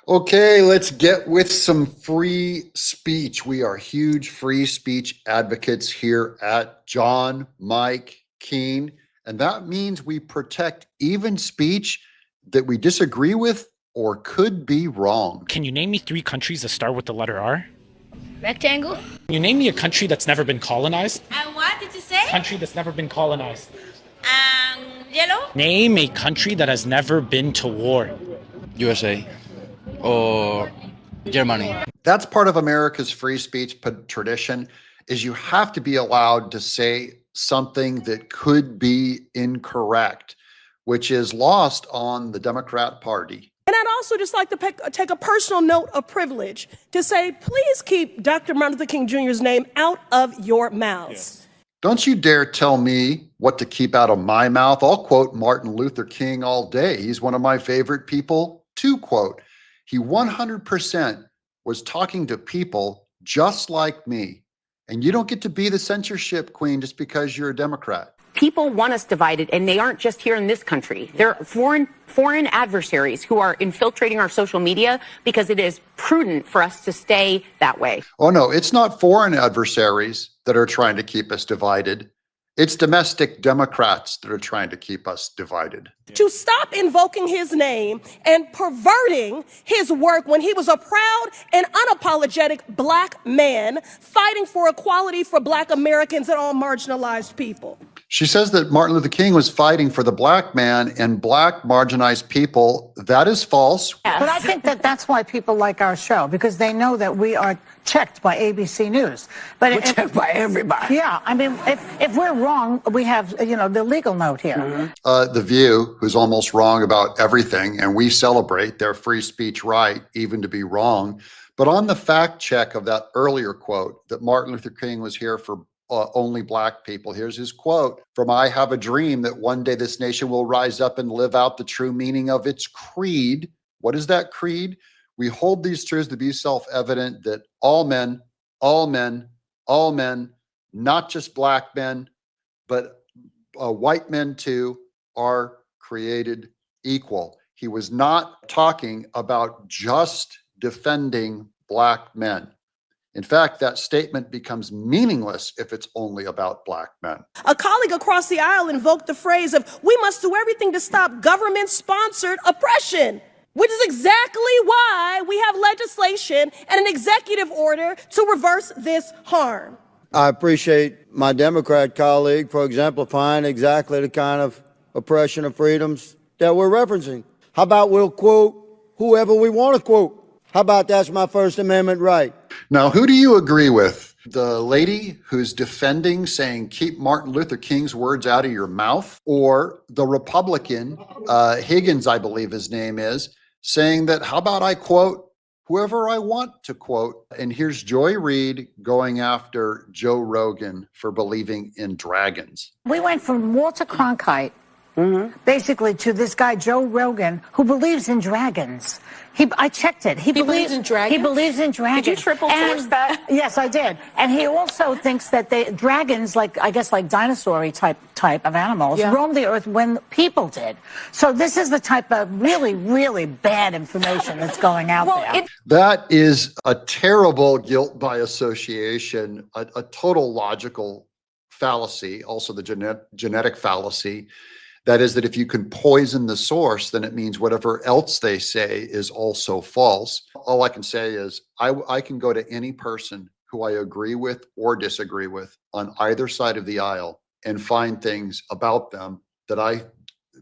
Okay, let's get with some free speech. We are huge free speech advocates here at John Mike Keene, and that means we protect even speech that we disagree with or could be wrong. Can you name me 3 countries that start with the letter R? Rectangle. Can you name me a country that's never been colonized? What did you say? Country that's never been colonized. Yellow. Name a country that has never been to war. USA or Germany. That's part of America's free speech tradition, is you have to be allowed to say something that could be incorrect, which is lost on the Democrat Party. And I'd also just like to take a personal note of privilege to say, please keep Dr. Martin Luther King Jr.'s name out of your mouths. Yes. Don't you dare tell me what to keep out of my mouth. I'll quote Martin Luther King all day. He's one of my favorite people to quote. He 100% was talking to people just like me. And you don't get to be the censorship queen just because you're a Democrat. People want us divided, and they aren't just here in this country. They're foreign adversaries who are infiltrating our social media because it is prudent for us to stay that way. Oh, no, it's not foreign adversaries that are trying to keep us divided. It's domestic Democrats that are trying to keep us divided. To stop invoking his name and perverting his work when he was a proud and unapologetic Black man fighting for equality for Black Americans and all marginalized people. She says that Martin Luther King was fighting for the Black man and Black marginalized people. That is false. Yes. But I think that that's why people like our show, because they know that we are checked by ABC News. But we're checked by everybody. Yeah, I mean, if we're wrong, we have, the legal note here. Mm-hmm. The View, who's almost wrong about everything, and we celebrate their free speech right, even to be wrong. But on the fact check of that earlier quote that Martin Luther King was here for only Black people. Here's his quote from I Have a Dream That One Day This Nation Will Rise Up and Live Out the True Meaning of Its Creed. What is that creed? We hold these truths to be self-evident that all men, not just Black men, but white men too, are created equal. He was not talking about just defending Black men. In fact, that statement becomes meaningless if it's only about Black men. A colleague across the aisle invoked the phrase of, we must do everything to stop government-sponsored oppression, which is exactly why we have legislation and an executive order to reverse this harm. I appreciate my Democrat colleague for exemplifying exactly the kind of oppression of freedoms that we're referencing. How about we'll quote whoever we want to quote? How about that's my First Amendment right? Now, who do you agree with? The lady who's defending, saying, keep Martin Luther King's words out of your mouth? Or the Republican, Higgins, I believe his name is, saying that, how about I quote whoever I want to quote? And here's Joy Reid going after Joe Rogan for believing in dragons. We went from Walter Cronkite, basically, to this guy, Joe Rogan, who believes in dragons. I checked it. He believes in dragons? He believes in dragons. Did you triple source that? Yes, I did. And he also thinks that dragons, like dinosaur-y type of animals, roamed the earth when people did. So this is the type of really, really bad information that's going out there. That is a terrible guilt by association, a total logical fallacy, also the genetic fallacy. That is that if you can poison the source, then it means whatever else they say is also false. All I can say is I can go to any person who I agree with or disagree with on either side of the aisle and find things about them that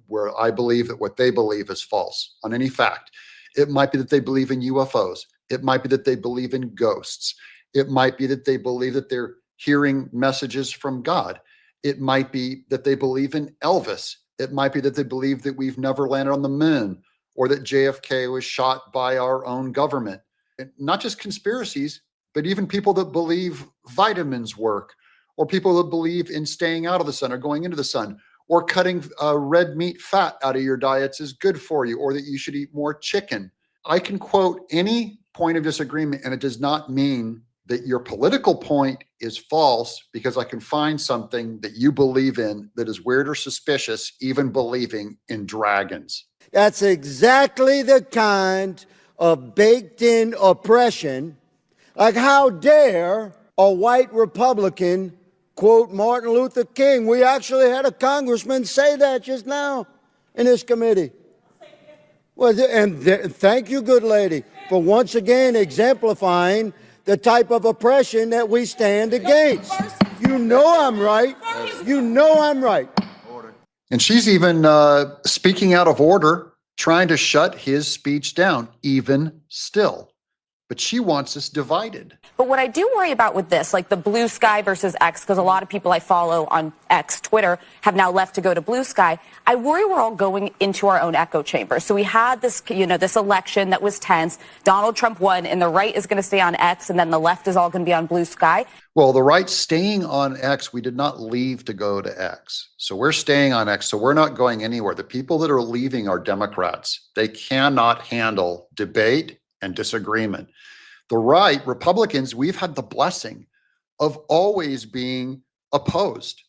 where I believe that what they believe is false on any fact. It might be that they believe in UFOs. It might be that they believe in ghosts. It might be that they believe that they're hearing messages from God. It might be that they believe in Elvis. It might be that they believe that we've never landed on the moon, or that JFK was shot by our own government. And not just conspiracies, but even people that believe vitamins work, or people that believe in staying out of the sun or going into the sun, or cutting red meat fat out of your diets is good for you, or that you should eat more chicken. I can quote any point of disagreement, and it does not mean that your political point is false because I can find something that you believe in that is weird or suspicious, even believing in dragons. That's exactly the kind of baked-in oppression. Like, how dare a white Republican quote Martin Luther King? We actually had a congressman say that just now in this committee. Well, thank you, good lady, for once again exemplifying the type of oppression that we stand against. You know I'm right. You know I'm right. And she's even speaking out of order, trying to shut his speech down, even still. But she wants us divided. But what I do worry about with this, like the Blue Sky versus X, because a lot of people I follow on X, Twitter, have now left to go to Blue Sky. I worry we're all going into our own echo chamber. So we had this, this election that was tense. Donald Trump won, and the right is going to stay on X, and then the left is all going to be on Blue Sky. Well, the right staying on X, we did not leave to go to X. So we're staying on X, so we're not going anywhere. The people that are leaving are Democrats. They cannot handle debate and disagreement. The right, Republicans, we've had the blessing of always being opposed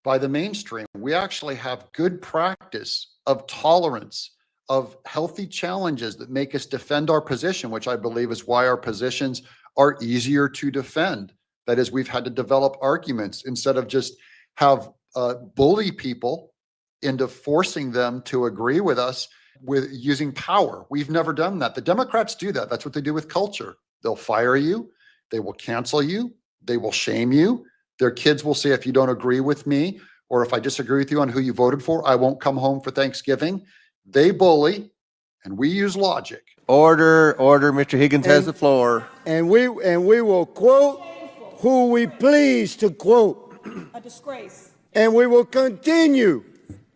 by the mainstream. We actually have good practice of tolerance, of healthy challenges that make us defend our position, which I believe is why our positions are easier to defend. That is, we've had to develop arguments instead of just have bully people into forcing them to agree with us with using power. We've never done that. The Democrats do that. That's what they do with culture. They'll fire you. They will cancel you. They will shame you. Their kids will say, if you don't agree with me, or if I disagree with you on who you voted for, I won't come home for Thanksgiving. They bully, and we use logic. Order. Mr. Higgins has the floor. And we will quote who we please to quote. A disgrace. And we will continue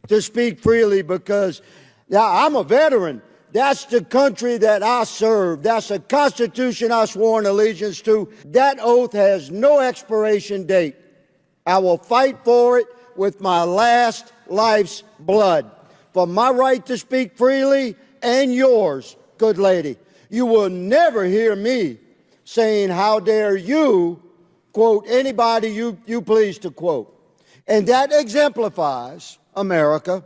to speak freely because now I'm a veteran. That's the country that I serve. That's a constitution I swore an allegiance to. That oath has no expiration date. I will fight for it with my last life's blood. For my right to speak freely and yours, good lady. You will never hear me saying, how dare you quote anybody you please to quote. And that exemplifies, America,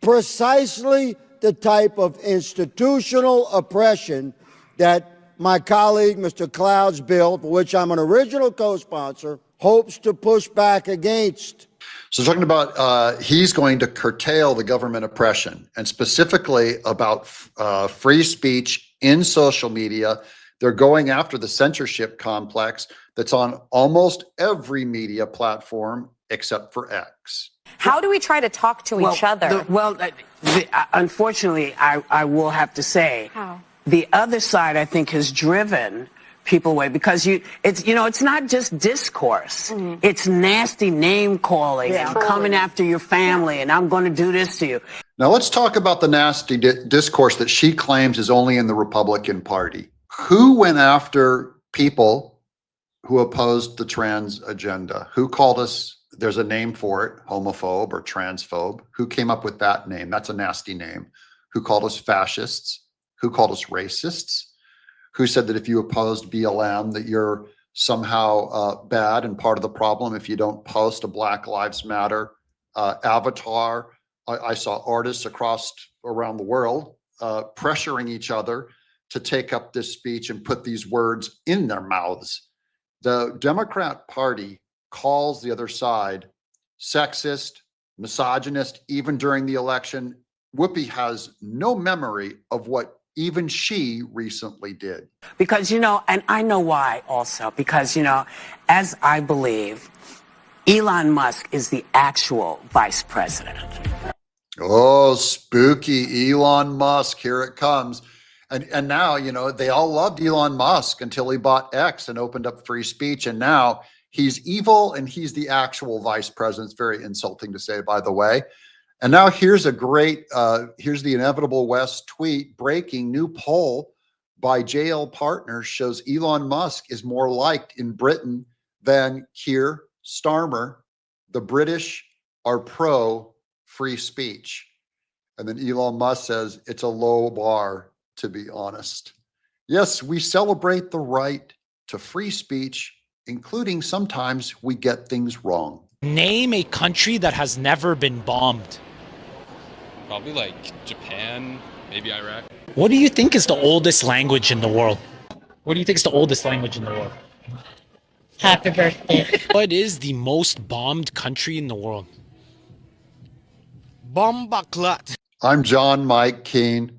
precisely the type of institutional oppression that my colleague, Mr. Cloud's bill, for which I'm an original co-sponsor, hopes to push back against. So talking about he's going to curtail the government oppression, and specifically about free speech in social media. They're going after the censorship complex that's on almost every media platform except for X. How do we try to talk to each other? Unfortunately, I will have to say, the other side, I think, has driven people away because it's not just discourse. It's nasty name calling and coming after your family and I'm going to do this to you. Now let's talk about the nasty discourse that she claims is only in the Republican Party. Who went after people who opposed the trans agenda? Who called us, there's a name for it, homophobe or transphobe? Who came up with that name? That's a nasty name. Who called us fascists? Who called us racists? Who said that if you opposed BLM, that you're somehow bad and part of the problem if you don't post a Black Lives Matter avatar? I saw artists around the world pressuring each other to take up this speech and put these words in their mouths. The Democrat Party calls the other side sexist, misogynist, even during the election. Whoopi has no memory of what even she recently did. Because, and I know why also, because, as I believe, Elon Musk is the actual vice president. Oh, spooky Elon Musk, here it comes. And now, they all loved Elon Musk until he bought X and opened up free speech. And now he's evil and he's the actual vice president. It's very insulting to say, by the way. And now here's a great, here's the Inevitable West tweet. Breaking new poll by JL Partners shows Elon Musk is more liked in Britain than Keir Starmer. The British are pro free speech. And then Elon Musk says it's a low bar, to be honest. Yes, we celebrate the right to free speech, including sometimes we get things wrong. Name a country that has never been bombed. Probably like Japan, Maybe Iraq. What do you think is the oldest language in the world? What do you think is the oldest language in the world? Happy birthday. What is the most bombed country in the world? Bombaklat. I'm John Mike Keene.